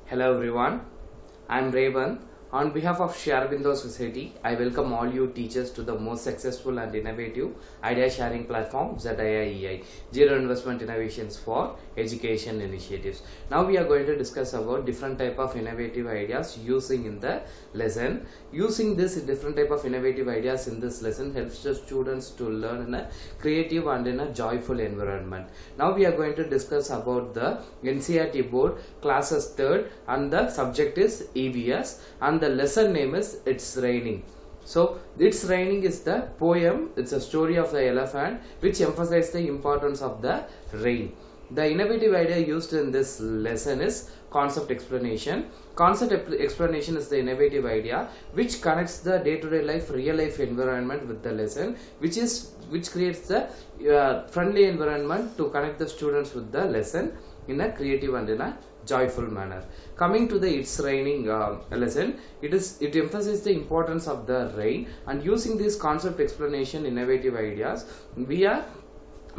Hello everyone, I am Revanth. On behalf of Share Society, I welcome all you teachers to the most successful and innovative idea sharing platform ZIIEI, Zero Investment Innovations for Education Initiatives. Now we are going to discuss about different type of innovative ideas using in the lesson. Using this different type of innovative ideas in this lesson helps the students to learn in a creative and in a joyful environment. Now we are going to discuss about the NCERT board classes 3rd and the subject is EVS and the lesson name is It's Raining. So It's Raining is the poem. It's a story of the elephant which emphasizes the importance of the rain. The innovative idea used in this lesson is concept explanation. Concept explanation is the innovative idea which connects the day-to-day life, real life environment with the lesson, which creates the friendly environment to connect the students with the lesson in a creative and in a joyful manner. Coming to the It's Raining lesson, it emphasizes the importance of the rain, and using this concept explanation innovative ideas, we are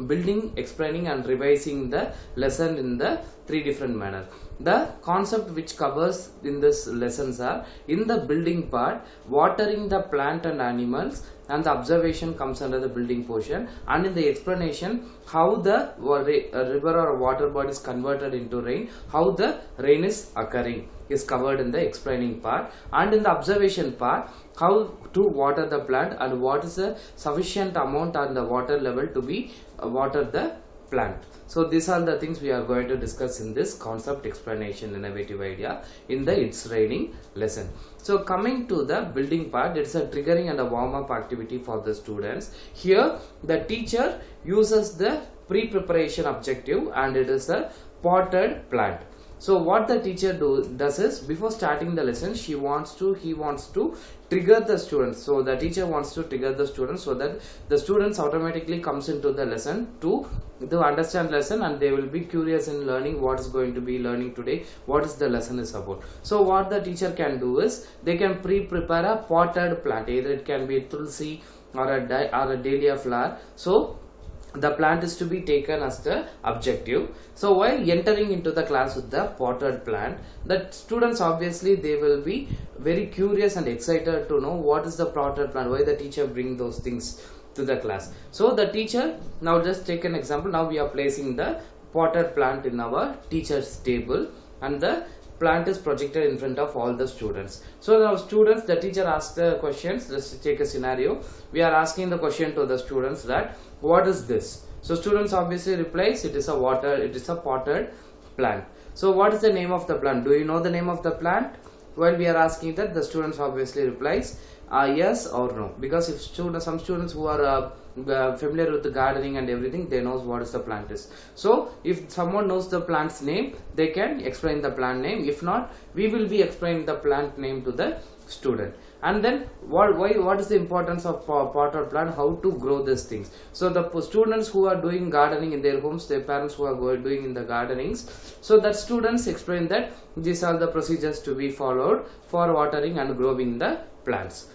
building, explaining and revising the lesson in the 3 different manners. The concept which covers in this lessons are: in the building part, watering the plant and animals, and the observation comes under the building portion, and in the explanation, how the river or water body is converted into rain, how the rain is occurring is covered in the explaining part, and in the observation part, how to water the plant and what is the sufficient amount on the water level to be water the plant. So these are the things we are going to discuss in this concept explanation innovative idea in the It's Raining lesson. So coming to the building part, it's a triggering and a warm-up activity for the students. Here the teacher uses the pre-preparation objective and it is a potted plant. So what the teacher does is, before starting the lesson, he wants to trigger the students. So the teacher wants to trigger the students so that the students automatically comes into the lesson to understand lesson, and they will be curious in learning what is going to be learning today, what is the lesson is about. So what the teacher can do is, they can pre-prepare a potted plant. Either it can be tulsi or a dahlia flower. So the plant is to be taken as the objective. So while entering into the class with the potted plant, the students obviously they will be very curious and excited to know what is the potted plant, why the teacher bring those things to the class. So the teacher, now just take an example. Now we are placing the potted plant in our teacher's table, and the plant is projected in front of all the students. So now students, the teacher asks the questions. Let's take a scenario. We are asking the question to the students that what is this? So students obviously replies, it is a potted plant. So what is the name of the plant? Do you know the name of the plant? While we are asking that, the students obviously replies yes or no, because if some students who are familiar with the gardening and everything, they knows what is the plant is. So if someone knows the plant's name, they can explain the plant name. If not, we will be explaining the plant name to the student. And then what is the importance of potted plant, how to grow these things. So the students who are doing gardening in their homes, their parents who are doing in the gardenings, so that students explain that these are the procedures to be followed for watering and growing the plants.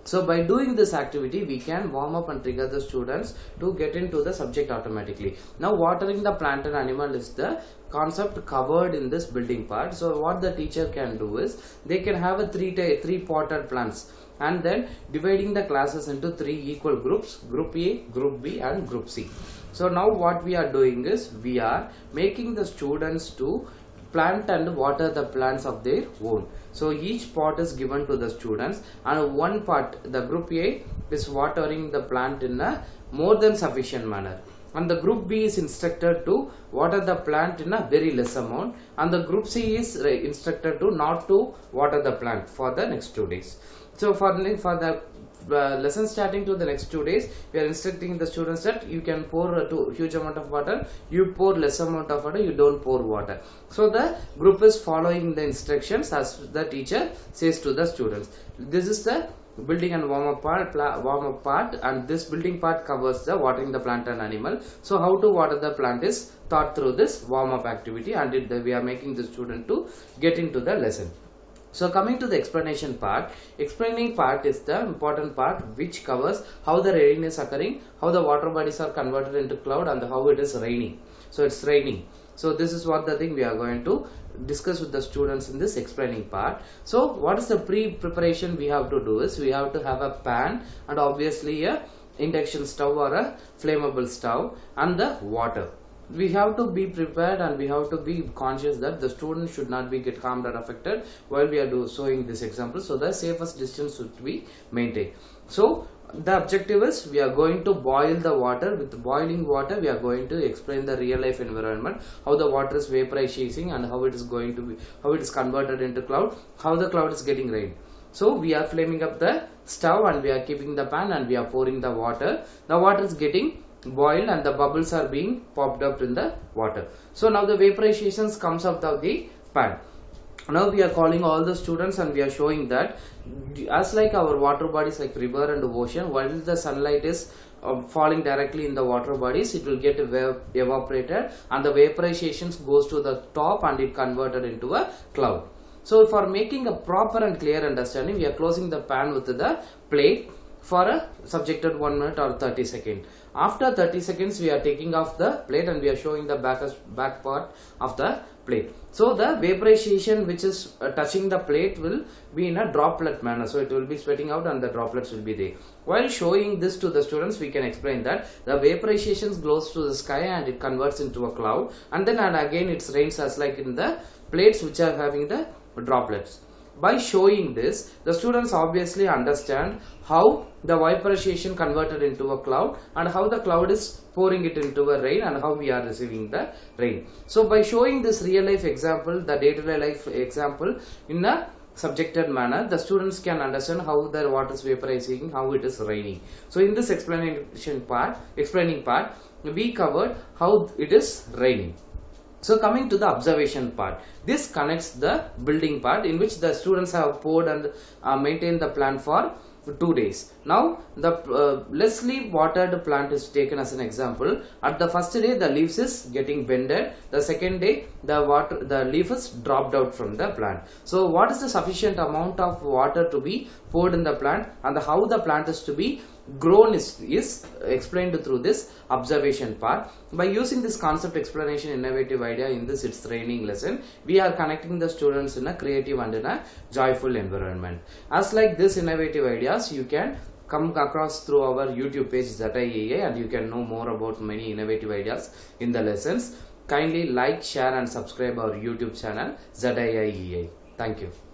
So by doing this activity, we can warm up and trigger the students to get into the subject automatically. Now watering the plant and animal is the concept covered in this building part. So what the teacher can do is, they can have a three potted plants, and then dividing the classes into 3 equal groups: group A, group B and group C. So now what we are doing is, we are making the students to plant and water the plants of their own. So each pot is given to the students, and one part, the group A, is watering the plant in a more than sufficient manner, and the group B is instructed to water the plant in a very less amount, and the group C is instructed to not to water the plant for the next 2 days. So for the lesson starting to the next 2 days, we are instructing the students that you can pour a huge amount of water, you pour less amount of water, you don't pour water. So the group is following the instructions as the teacher says to the students. This is the building and warm-up part, and this building part covers the watering the plant and animal. So how to water the plant is taught through this warm-up activity, and we are making the student to get into the lesson. So coming to the explanation part, explaining part is the important part which covers how the rain is occurring, how the water bodies are converted into cloud, and how it is raining. So it's raining. So this is what the thing we are going to discuss with the students in this explaining part. So what is the pre-preparation we have to do is we have to have a pan and obviously a induction stove or a flammable stove and the water. We have to be prepared and we have to be conscious that the student should not be get harmed or affected while we are showing this example. So the safest distance should be maintained. So the objective is we are going to boil the water. With boiling water we are going to explain the real life environment, how the water is vaporizing and how it is going to be, how it is converted into cloud, how the cloud is getting rain. So we are flaming up the stove and we are keeping the pan and we are pouring the water. The water is getting boiled and the bubbles are being popped up in the water. So now the vaporization comes out of the pan. Now we are calling all the students and we are showing that as like our water bodies like river and ocean, while the sunlight is falling directly in the water bodies, it will get evaporated and the vaporization goes to the top and it converted into a cloud. So for making a proper and clear understanding, we are closing the pan with the plate for a subjected 1 minute or 30 seconds. After 30 seconds we are taking off the plate and we are showing the back part of the plate. So the vaporization which is touching the plate will be in a droplet manner, so it will be sweating out and the droplets will be there. While showing this to the students, we can explain that the vaporization goes to the sky and it converts into a cloud, and then and again it rains as like in the plates which are having the droplets. By showing this, the students obviously understand how the vaporization converted into a cloud and how the cloud is pouring it into a rain and how we are receiving the rain. So by showing this real life example, the day-to-day life example in a subjected manner, the students can understand how the water is vaporizing, how it is raining. So in this explaining part, we covered how it is raining. So coming to the observation part, this connects the building part in which the students have poured and maintained the plant for 2 days. Now the lessly watered plant is taken as an example. At the first day the leaves is getting bended, the second day the leaf is dropped out from the plant. So what is the sufficient amount of water to be poured in the plant and how the plant is to be grown is explained through this observation part. By using this concept explanation innovative idea in this It's Raining lesson, we are connecting the students in a creative and in a joyful environment. As like this innovative ideas you can come across through our YouTube page ZIIEI and you can know more about many innovative ideas in the lessons. Kindly like, share and subscribe our YouTube channel ZIIEI. Thank you.